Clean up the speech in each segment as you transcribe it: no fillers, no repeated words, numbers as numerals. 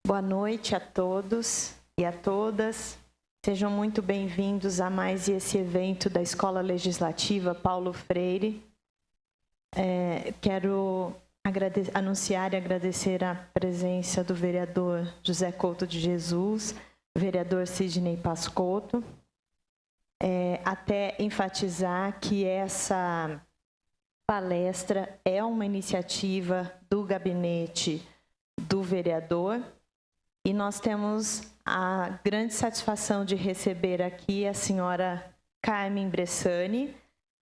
Boa noite a todos e a todas. Sejam muito bem-vindos a mais esse evento da Escola Legislativa Paulo Freire. Quero anunciar e agradecer a presença do vereador José Couto de Jesus, vereador Sidney Pascotto. Até enfatizar que essa palestra é uma iniciativa do gabinete do vereador e nós temos a grande satisfação de receber aqui a senhora Carmen Bressani.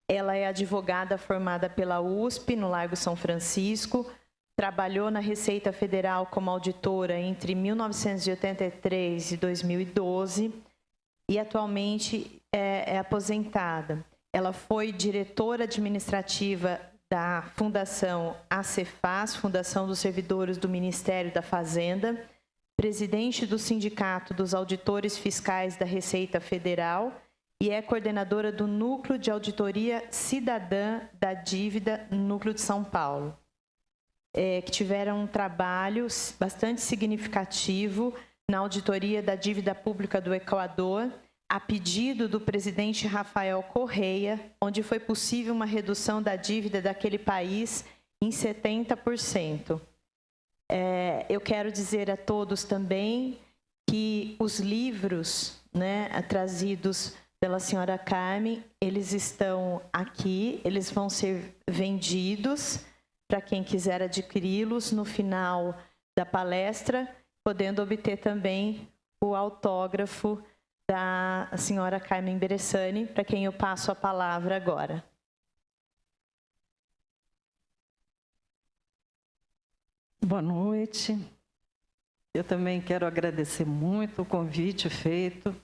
Ela é advogada formada pela USP, no Largo São Francisco, trabalhou na Receita Federal como auditora entre 1983 e 2012 e atualmente é aposentada. Ela foi diretora administrativa da Fundação ACEFAS, Fundação dos Servidores do Ministério da Fazenda, presidente do Sindicato dos Auditores Fiscais da Receita Federal e é coordenadora do Núcleo de Auditoria Cidadã da Dívida, Núcleo de São Paulo, que tiveram um trabalho bastante significativo na auditoria da dívida pública do Equador, a pedido do presidente Rafael Correia, onde foi possível uma redução da dívida daquele país em 70%. Eu quero dizer a todos também que os livros, trazidos pela senhora Carmen, eles estão aqui, eles vão ser vendidos para quem quiser adquiri-los no final da palestra, podendo obter também o autógrafo da senhora Carmen Bressani, para quem eu passo a palavra agora. Boa noite. Eu também quero agradecer muito o convite feito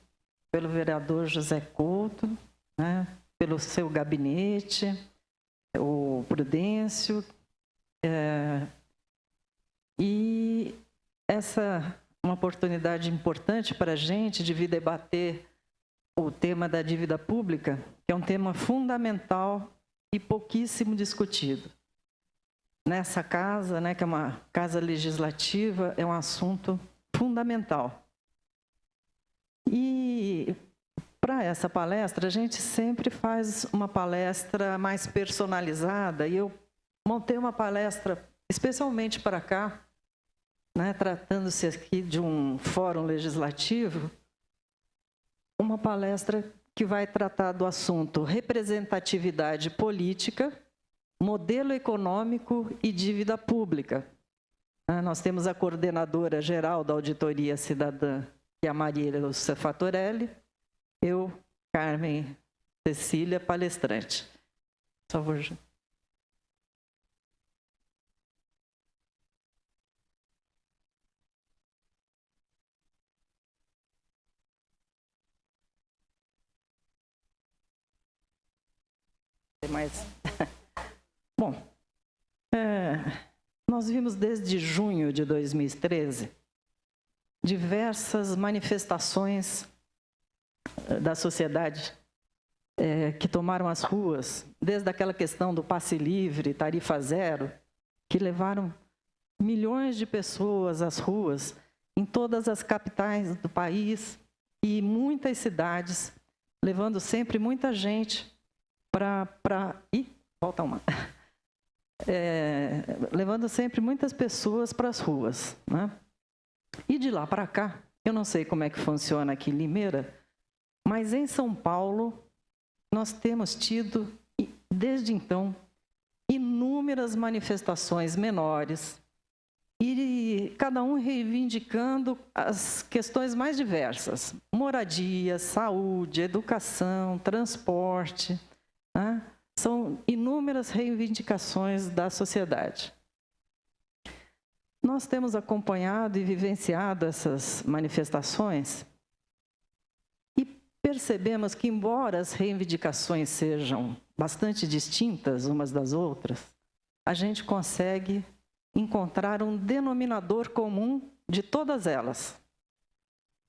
pelo vereador José Couto, pelo seu gabinete, o Prudêncio. E essa é uma oportunidade importante para a gente de vir debater o tema da dívida pública, que é um tema fundamental e pouquíssimo discutido. Nessa casa, que é uma casa legislativa, é um assunto fundamental. E para essa palestra, a gente sempre faz uma palestra mais personalizada, e eu montei uma palestra especialmente para cá, tratando-se aqui de um fórum legislativo, uma palestra que vai tratar do assunto representatividade política, modelo econômico e dívida pública. Nós temos a coordenadora geral da Auditoria Cidadã, que é a Maria Lúcia Fatorelli, eu, Carmen Cecília, palestrante. Por favor, Ju. Bom, nós vimos desde junho de 2013 diversas manifestações da sociedade que tomaram as ruas, desde aquela questão do passe livre, tarifa zero, que levaram milhões de pessoas às ruas em todas as capitais do país e muitas cidades, levando sempre muita gente levando sempre muitas pessoas para as ruas. E de lá para cá, eu não sei como é que funciona aqui em Limeira, mas em São Paulo nós temos tido, desde então, inúmeras manifestações menores, e cada um reivindicando as questões mais diversas: moradia, saúde, educação, transporte. São inúmeras reivindicações da sociedade. Nós temos acompanhado e vivenciado essas manifestações e percebemos que, embora as reivindicações sejam bastante distintas umas das outras, a gente consegue encontrar um denominador comum de todas elas.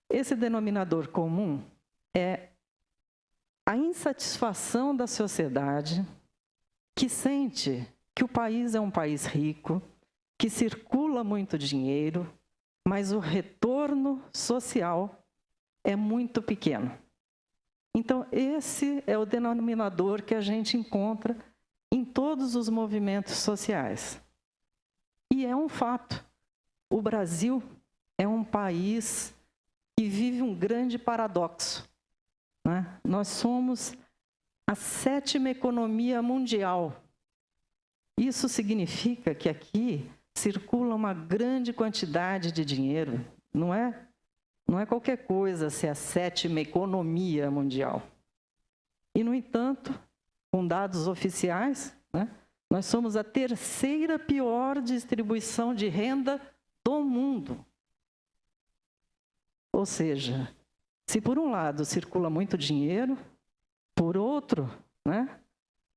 Esse denominador comum é a insatisfação da sociedade, que sente que o país é um país rico, que circula muito dinheiro, mas o retorno social é muito pequeno. Então, esse é o denominador que a gente encontra em todos os movimentos sociais. E é um fato. O Brasil é um país que vive um grande paradoxo, né? Nós somos a 7ª economia mundial. Isso significa que aqui circula uma grande quantidade de dinheiro. Não é qualquer coisa ser a 7ª economia mundial. E, no entanto, com dados oficiais, né, nós somos a 3ª pior distribuição de renda do mundo. Ou seja, se por um lado circula muito dinheiro, por outro, né,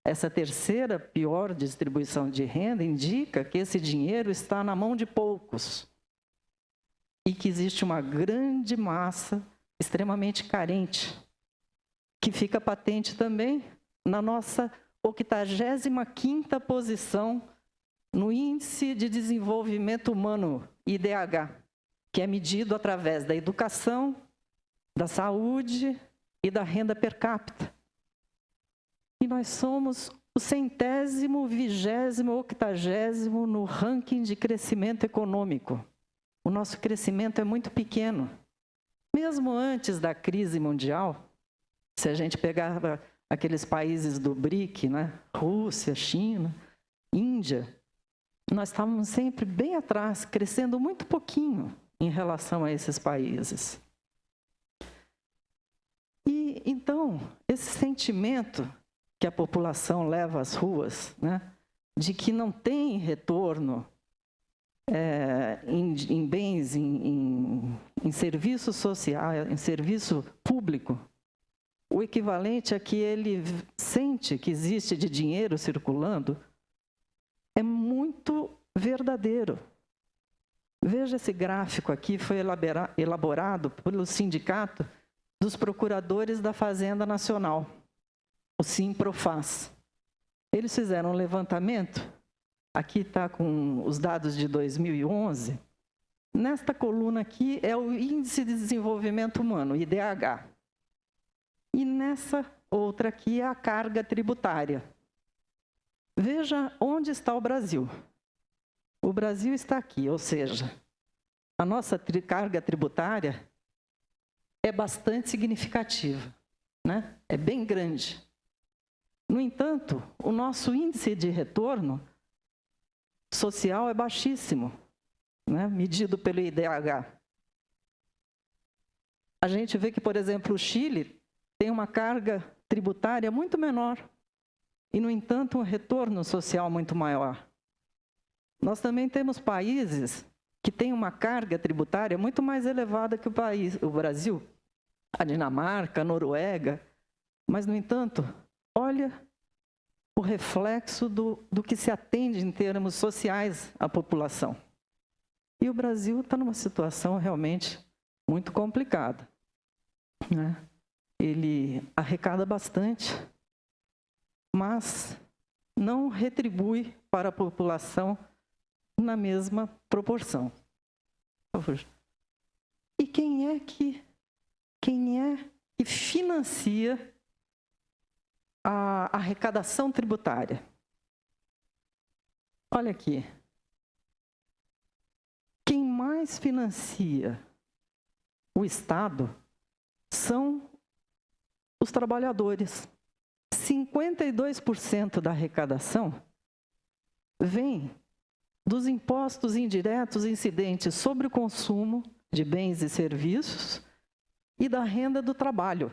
essa 3ª pior distribuição de renda indica que esse dinheiro está na mão de poucos e que existe uma grande massa extremamente carente, que fica patente também na nossa 85ª posição no Índice de Desenvolvimento Humano, IDH, que é medido através da educação, da saúde e da renda per capita. E nós somos o 100º, 20º, 80º no ranking de crescimento econômico. O nosso crescimento é muito pequeno. Mesmo antes da crise mundial, se a gente pegar aqueles países do BRIC, né? Rússia, China, Índia, nós estávamos sempre bem atrás, crescendo muito pouquinho em relação a esses países. E, então, esse sentimento que a população leva às ruas, né, de que não tem retorno em bens, em serviço social, em serviço público, o equivalente a que ele sente que existe de dinheiro circulando, é muito verdadeiro. Veja esse gráfico aqui, foi elaborado pelo Sindicato dos Procuradores da Fazenda Nacional, o Simprofaz. Eles fizeram um levantamento, aqui está com os dados de 2011. Nesta coluna aqui é o Índice de Desenvolvimento Humano, IDH. E nessa outra aqui é a carga tributária. Veja onde está o Brasil. O Brasil está aqui, ou seja, a nossa carga tributária é bastante significativa, né? É bem grande. No entanto, o nosso índice de retorno social é baixíssimo, né? Medido pelo IDH. A gente vê que, por exemplo, o Chile tem uma carga tributária muito menor e, no entanto, um retorno social muito maior. Nós também temos países que têm uma carga tributária muito mais elevada que o Brasil, a Dinamarca, a Noruega, mas, no entanto, olha o reflexo do que se atende em termos sociais à população. E o Brasil está numa situação realmente muito complicada, né? Ele arrecada bastante, mas não retribui para a população na mesma proporção. E quem é que financia a arrecadação tributária? Olha aqui. Quem mais financia o Estado são os trabalhadores. 52% da arrecadação vem dos impostos indiretos incidentes sobre o consumo de bens e serviços e da renda do trabalho.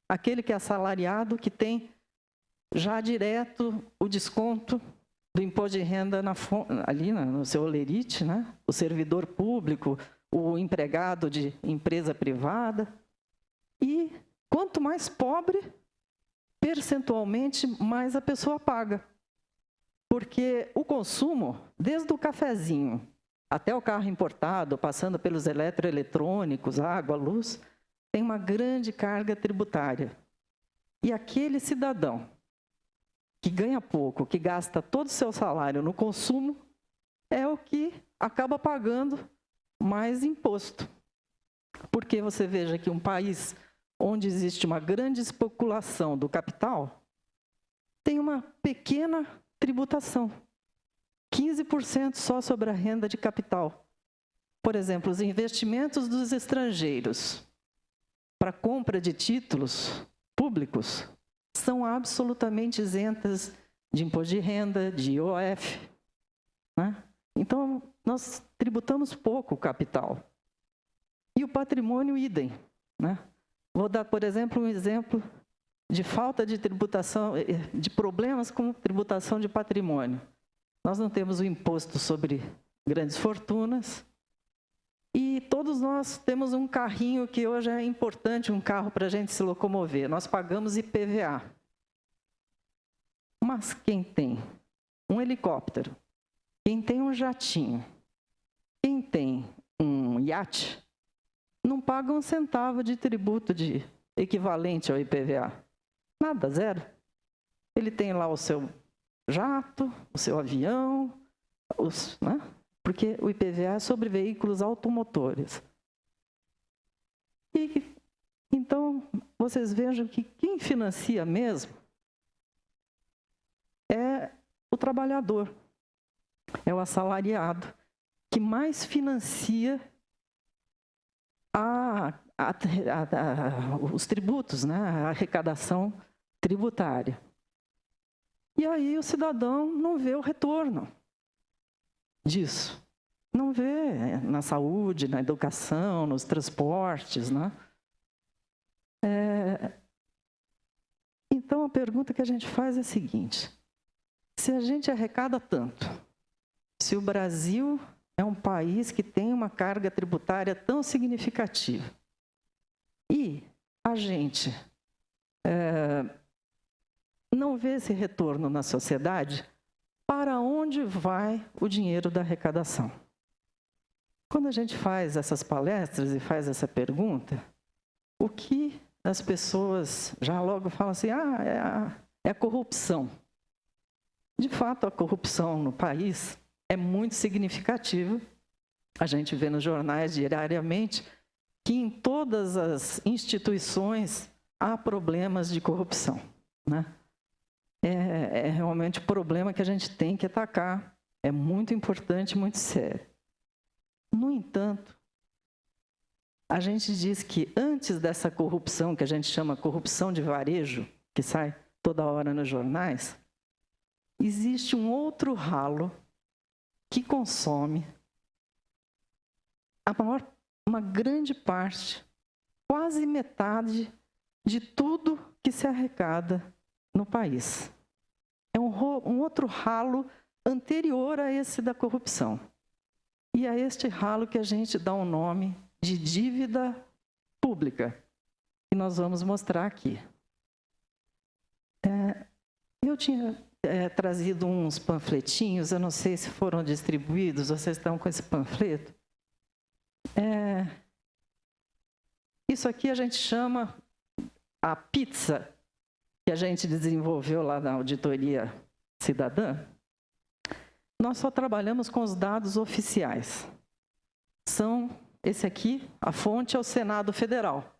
Aquele que é assalariado, que tem já direto o desconto do imposto de renda ali no seu holerite, né? O servidor público, o empregado de empresa privada. E quanto mais pobre, percentualmente, mais a pessoa paga. Porque o consumo, desde o cafezinho até o carro importado, passando pelos eletroeletrônicos, água, luz, tem uma grande carga tributária. E aquele cidadão que ganha pouco, que gasta todo o seu salário no consumo, é o que acaba pagando mais imposto. Porque você veja que um país onde existe uma grande especulação do capital tem uma pequena tributação, 15% só sobre a renda de capital. Por exemplo, os investimentos dos estrangeiros para compra de títulos públicos são absolutamente isentas de imposto de renda, de IOF, né? Então, nós tributamos pouco o capital. E o patrimônio, idem, né? Vou dar, por exemplo, um exemplo de falta de tributação, de problemas com tributação de patrimônio. Nós não temos o imposto sobre grandes fortunas e todos nós temos um carrinho que hoje é importante, um carro para a gente se locomover. Nós pagamos IPVA. Mas quem tem um helicóptero, quem tem um jatinho, quem tem um iate, não paga um centavo de tributo de equivalente ao IPVA. Nada, zero. Ele tem lá o seu jato, o seu avião, né? Porque o IPVA é sobre veículos automotores. E então, vocês vejam que quem financia mesmo é o trabalhador, é o assalariado, que mais financia os tributos, né? A arrecadação tributária. E aí o cidadão não vê o retorno disso. Não vê na saúde, na educação, nos transportes, né? Então a pergunta que a gente faz é a seguinte: se a gente arrecada tanto, se o Brasil é um país que tem uma carga tributária tão significativa, e a gente não vê esse retorno na sociedade, para onde vai o dinheiro da arrecadação? Quando a gente faz essas palestras e faz essa pergunta, o que as pessoas já logo falam assim, é a corrupção. De fato, a corrupção no país é muito significativa. A gente vê nos jornais diariamente que em todas as instituições há problemas de corrupção, né? É realmente um problema que a gente tem que atacar. É muito importante, muito sério. No entanto, a gente diz que antes dessa corrupção, que a gente chama corrupção de varejo, que sai toda hora nos jornais, existe um outro ralo que consome uma grande parte, quase metade de tudo que se arrecada no país. É um outro ralo anterior a esse da corrupção. E a este ralo que a gente dá um nome de dívida pública, que nós vamos mostrar aqui. Eu tinha trazido uns panfletinhos, eu não sei se foram distribuídos, vocês estão com esse panfleto. Isso aqui a gente chama a pizza, que a gente desenvolveu lá na Auditoria Cidadã. Nós só trabalhamos com os dados oficiais. Esse aqui, a fonte é o Senado Federal,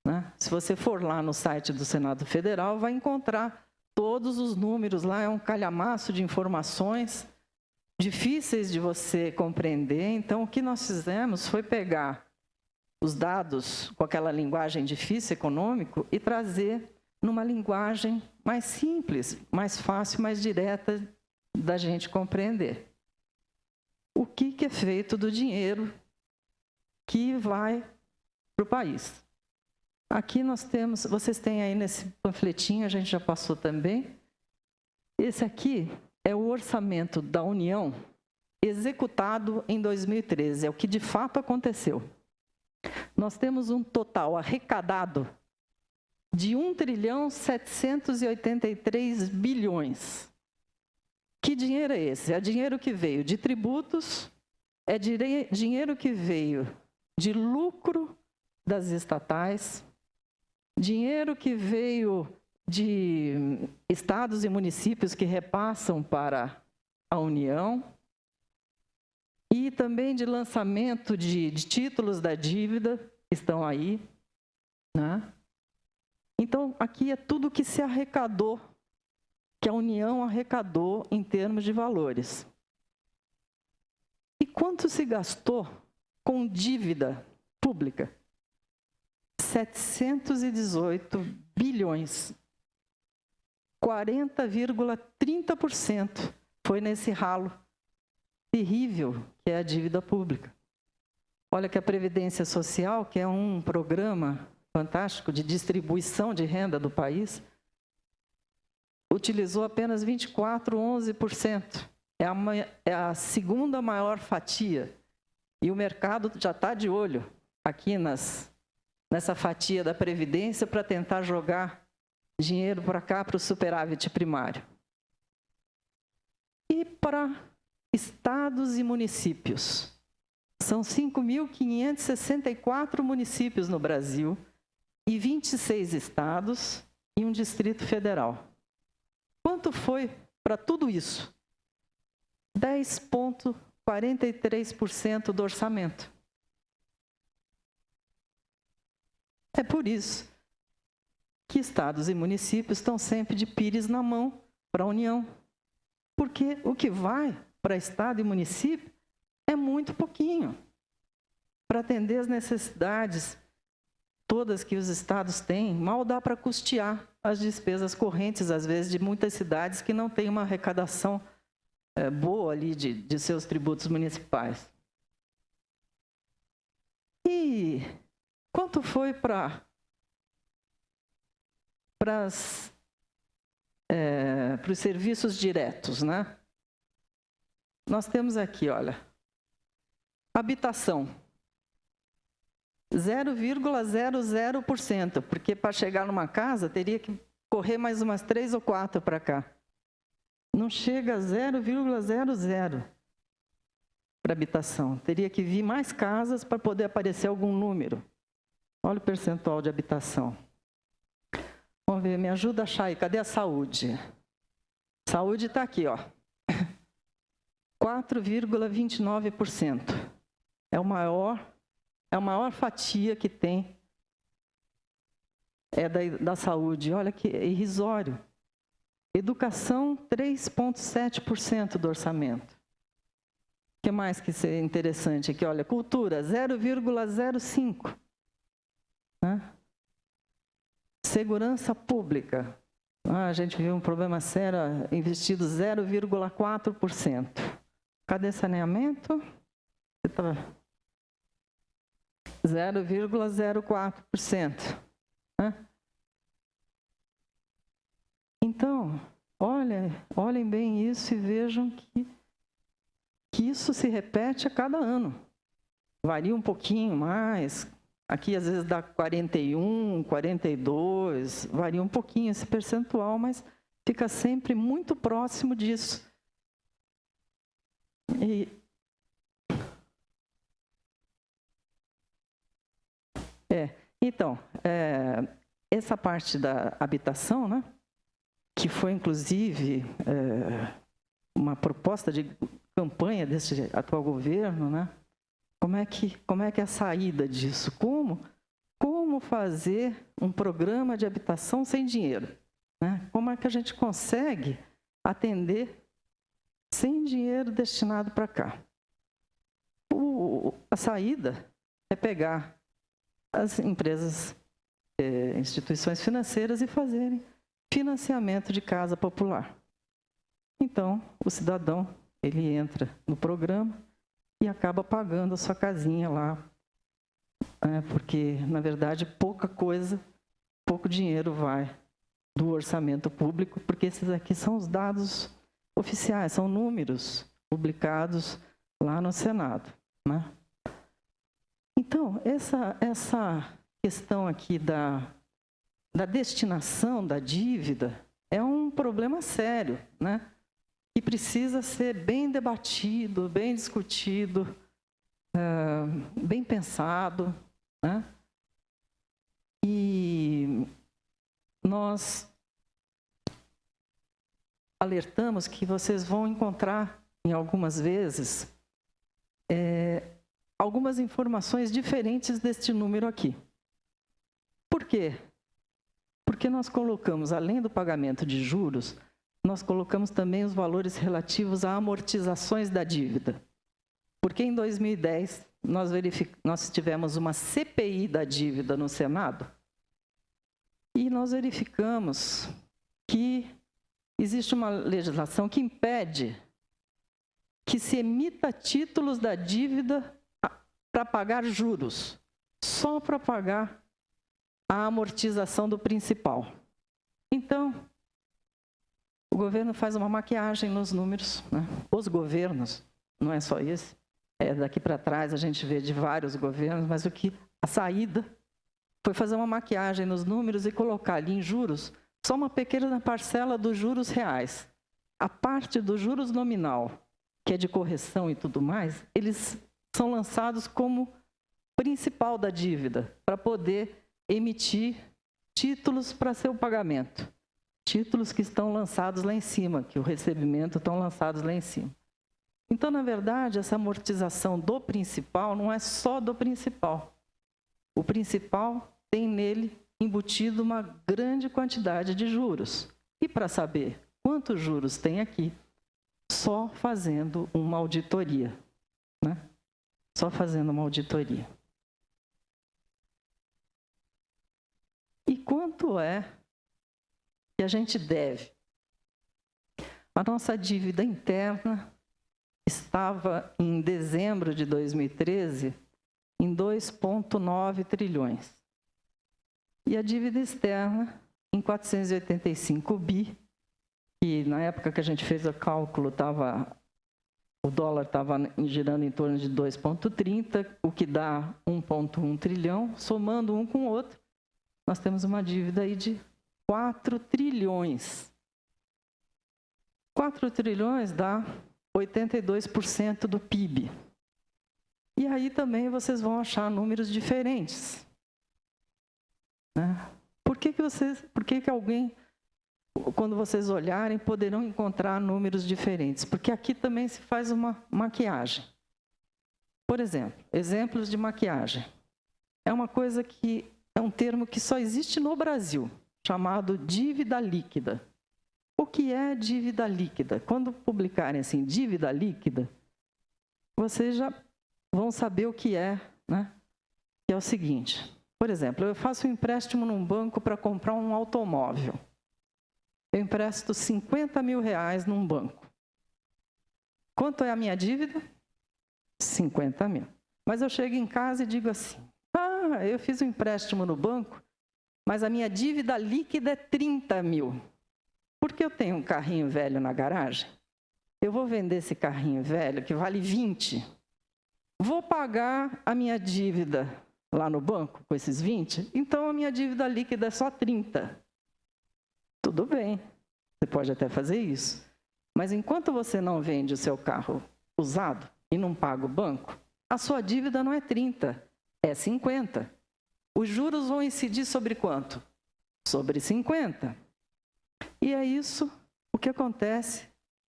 né? Se você for lá no site do Senado Federal, vai encontrar todos os números lá, é um calhamaço de informações difíceis de você compreender. Então, o que nós fizemos foi pegar os dados com aquela linguagem difícil, econômico, e trazer numa linguagem mais simples, mais fácil, mais direta da gente compreender. O que é feito do dinheiro que vai para o país? Aqui nós temos, vocês têm aí nesse panfletinho, a gente já passou também. Esse aqui é o orçamento da União executado em 2013, é o que de fato aconteceu. Nós temos um total arrecadado de 1.783 bilhões. Que dinheiro é esse? É dinheiro que veio de tributos, é dinheiro que veio de lucro das estatais, dinheiro que veio de estados e municípios que repassam para a União, e também de lançamento de títulos da dívida, estão aí, né? Então, aqui é tudo que se arrecadou, que a União arrecadou em termos de valores. E quanto se gastou com dívida pública? 718 bilhões. 40,30% foi nesse ralo terrível que é a dívida pública. Olha que a Previdência Social, que é um programa fantástico de distribuição de renda do país, utilizou apenas 24,11%. É a segunda maior fatia. E o mercado já está de olho aqui nessa fatia da Previdência para tentar jogar dinheiro para cá, para o superávit primário. E para estados e municípios. São 5.564 municípios no Brasil e 26 estados e um Distrito Federal. Quanto foi para tudo isso? 10,43% do orçamento. É por isso que estados e municípios estão sempre de pires na mão para a União. Porque o que vai para estado e município é muito pouquinho para atender as necessidades todas que os estados têm. Mal dá para custear as despesas correntes, às vezes, de muitas cidades que não têm uma arrecadação boa ali de seus tributos municipais. E quanto foi para os serviços diretos, né? Nós temos aqui, olha, habitação, 0,00%, porque para chegar numa casa teria que correr mais umas 3 ou 4 para cá. Não chega a 0,00 para habitação. Teria que vir mais casas para poder aparecer algum número. Olha o percentual de habitação. Vamos ver, me ajuda a achar aí. Cadê a saúde? Saúde está aqui, ó. 4,29%. É a maior fatia que tem da saúde. Olha que irrisório. Educação, 3,7% do orçamento. O que mais que é interessante aqui? Olha, cultura, 0,05%. Né? Segurança pública. A gente viu um problema sério, investido 0,4%. Cadê saneamento? 0,04%. Né? Então, olhem bem isso e vejam que isso se repete a cada ano. Varia um pouquinho mais. Aqui, às vezes, dá 41, 42, varia um pouquinho esse percentual, mas fica sempre muito próximo disso. Então, essa parte da habitação, né, que foi, inclusive, uma proposta de campanha desse atual governo, né? Como é que é a saída disso? Como fazer um programa de habitação sem dinheiro? Né? Como é que a gente consegue atender sem dinheiro destinado para cá? A saída é pegar as empresas, instituições financeiras e fazerem financiamento de casa popular. Então, o cidadão, ele entra no programa e acaba pagando a sua casinha lá, porque, na verdade, pouco dinheiro vai do orçamento público, porque esses aqui são os dados oficiais, são números publicados lá no Senado. Né? Então, essa questão aqui da destinação da dívida é um problema sério, né? Que precisa ser bem debatido, bem discutido, bem pensado, né? E nós alertamos que vocês vão encontrar, em algumas vezes, algumas informações diferentes deste número aqui. Por quê? Porque nós colocamos, além do pagamento de juros, nós colocamos também os valores relativos a amortizações da dívida. Porque em 2010, nós tivemos uma CPI da dívida no Senado e nós verificamos que existe uma legislação que impede que se emita títulos da dívida para pagar juros, só para pagar a amortização do principal. Então, o governo faz uma maquiagem nos números, né? Os governos, não é só esse, daqui para trás a gente vê de vários governos, mas a saída foi fazer uma maquiagem nos números e colocar ali em juros só uma pequena parcela dos juros reais. A parte do juros nominal, que é de correção e tudo mais, eles são lançados como principal da dívida, para poder emitir títulos para seu pagamento. Títulos que estão lançados lá em cima, que o recebimento estão lançados lá em cima. Então, na verdade, essa amortização do principal não é só do principal. O principal tem nele embutido uma grande quantidade de juros. E para saber quantos juros tem aqui, só fazendo uma auditoria, né? Só fazendo uma auditoria. E quanto é que a gente deve? A nossa dívida interna estava, em dezembro de 2013, em 2,9 trilhões. E a dívida externa, em 485 bi, que na época que a gente fez o cálculo, o dólar estava girando em torno de 2,30, o que dá 1,1 trilhão, somando um com o outro, nós temos uma dívida aí de 4 trilhões. 4 trilhões dá 82% do PIB. E aí também vocês vão achar números diferentes, né? Por que alguém, quando vocês olharem, poderão encontrar números diferentes? Porque aqui também se faz uma maquiagem. Por exemplo, exemplos de maquiagem. É uma coisa que é um termo que só existe no Brasil, chamado dívida líquida. O que é dívida líquida? Quando publicarem assim, dívida líquida, vocês já vão saber o que é, né? Que é o seguinte, por exemplo, eu faço um empréstimo num banco para comprar um automóvel. Eu empresto 50 mil reais num banco. Quanto é a minha dívida? 50 mil. Mas eu chego em casa e digo assim, eu fiz um empréstimo no banco, mas a minha dívida líquida é 30 mil. Porque eu tenho um carrinho velho na garagem, eu vou vender esse carrinho velho, que vale 20, vou pagar a minha dívida lá no banco com esses 20, então a minha dívida líquida é só 30. Tudo bem, você pode até fazer isso. Mas enquanto você não vende o seu carro usado e não paga o banco, a sua dívida não é 30, é 50. Os juros vão incidir sobre quanto? Sobre 50. E é isso o que acontece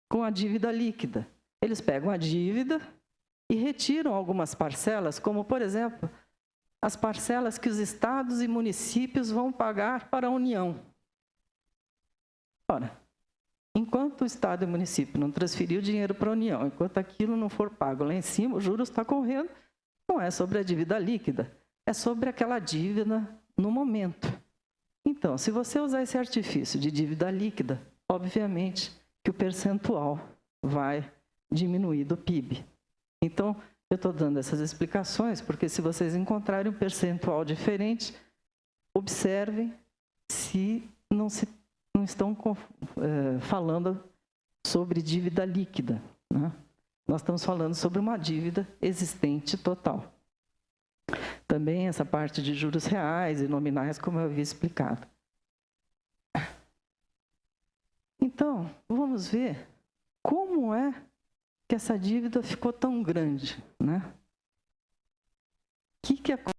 com a dívida líquida. Eles pegam a dívida e retiram algumas parcelas, como, por exemplo, as parcelas que os estados e municípios vão pagar para a União. Ora, enquanto o estado e o município não transferiu dinheiro para a União, enquanto aquilo não for pago lá em cima, o juros está correndo, não é sobre a dívida líquida, é sobre aquela dívida no momento. Então, se você usar esse artifício de dívida líquida, obviamente que o percentual vai diminuir do PIB. Então, eu estou dando essas explicações porque se vocês encontrarem um percentual diferente, observem se não estão falando sobre dívida líquida, né? Nós estamos falando sobre uma dívida existente total. Também essa parte de juros reais e nominais, como eu havia explicado. Então, vamos ver como é que essa dívida ficou tão grande, né? O que acontece?